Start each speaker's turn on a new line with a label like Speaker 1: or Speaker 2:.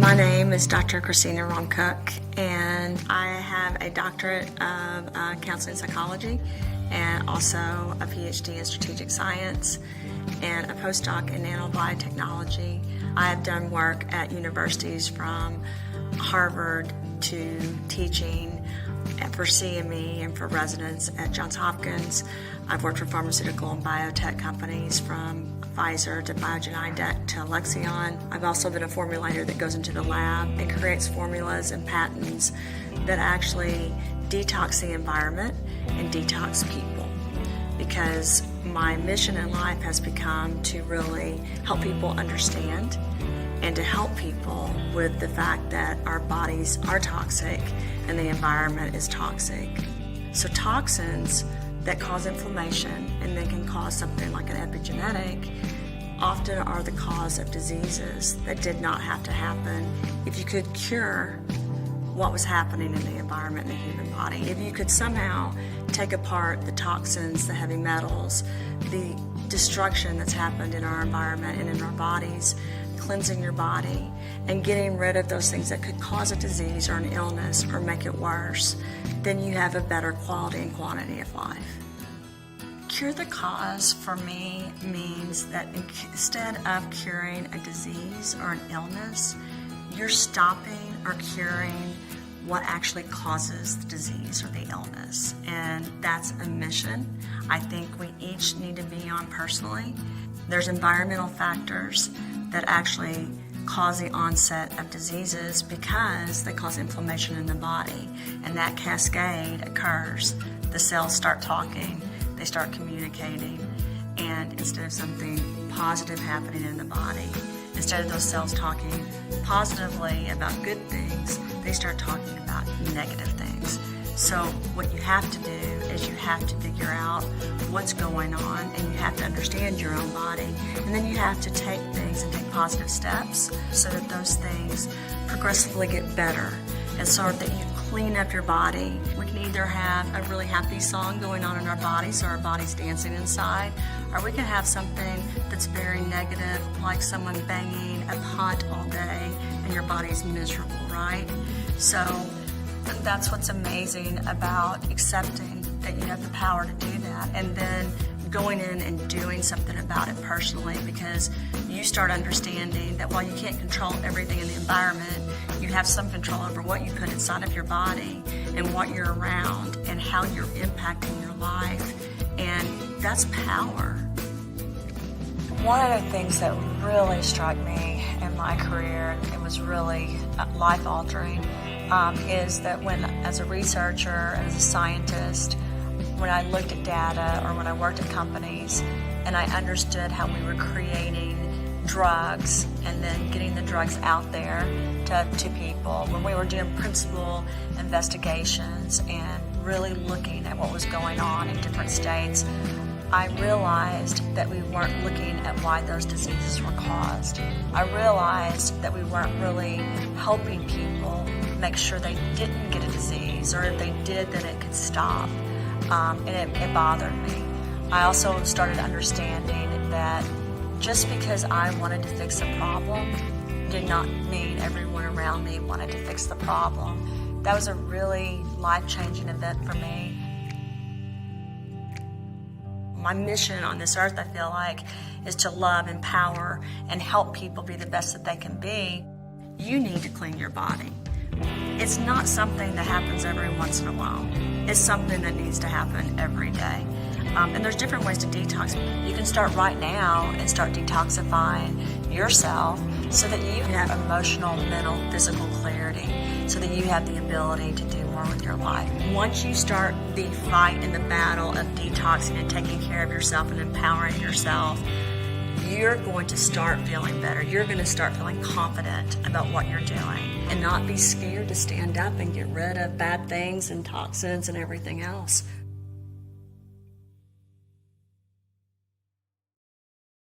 Speaker 1: My name is Dr. Christina Rahm, and I have a doctorate of counseling psychology and also a PhD in strategic science and a postdoc in nanobiotechnology. I have done work at universities from Harvard to teaching for CME and for residents at Johns Hopkins. I've worked for pharmaceutical and biotech companies from Pfizer to Biogen to Alexion. I've also been a formulator that goes into the lab and creates formulas and patents that actually detox the environment and detox people. Because my mission in life has become to really help people understand and to help people with the fact that our bodies are toxic and the environment is toxic. So toxins that cause inflammation and then can cause something like an epigenetic often are the cause of diseases that did not have to happen if you could cure what was happening in the environment in the human body. If you could somehow take apart the toxins, the heavy metals, the destruction that's happened in our environment and in our bodies, cleansing your body and getting rid of those things that could cause a disease or an illness or make it worse, then you have a better quality and quantity of life. Cure the cause for me means that instead of curing a disease or an illness, you're stopping or curing what actually causes the disease or the illness. And that's a mission I think we each need to be on personally. There's environmental factors that actually cause the onset of diseases because they cause inflammation in the body, and that cascade occurs. The cells start talking, they start communicating, and instead of something positive happening in the body, instead of those cells talking positively about good things, they start talking about negative things. So what you have to do is you have to figure out what's going on, and you have to understand your own body. And then you have to take things and take positive steps so that those things progressively get better. And so that you clean up your body. We can either have a really happy song going on in our body, so our body's dancing inside, or we can have something that's very negative, like someone banging a pot all day and your body's miserable, right? So that's what's amazing about accepting that you have the power to do that, and then going in and doing something about it personally, because you start understanding that while you can't control everything in the environment, you have some control over what you put inside of your body and what you're around and how you're impacting your life, and that's power. One of the things that really struck me in my career, it was really life-altering, is that when, as a researcher, as a scientist, when I looked at data or when I worked at companies and I understood how we were creating drugs and then getting the drugs out there to people, when we were doing principal investigations and really looking at what was going on in different states, I realized that we weren't looking at why those diseases were caused. I realized that we weren't really helping people make sure they didn't get a disease, or if they did, that it could stop. And it bothered me. I also started understanding that just because I wanted to fix a problem did not mean everyone around me wanted to fix the problem. That was a really life-changing event for me. My mission on this earth, I feel like, is to love, empower, and help people be the best that they can be. You need to clean your body. It's not something that happens every once in a while. It's something that needs to happen every day. And there's different ways to detox. You can start right now and start detoxifying yourself so that you have emotional, mental, physical clarity, so that you have the ability to do more with your life. Once you start the fight and the battle of detoxing and taking care of yourself and empowering yourself, you're going to start feeling better. You're going to start feeling confident about what you're doing and not be scared to stand up and get rid of bad things and toxins and everything else.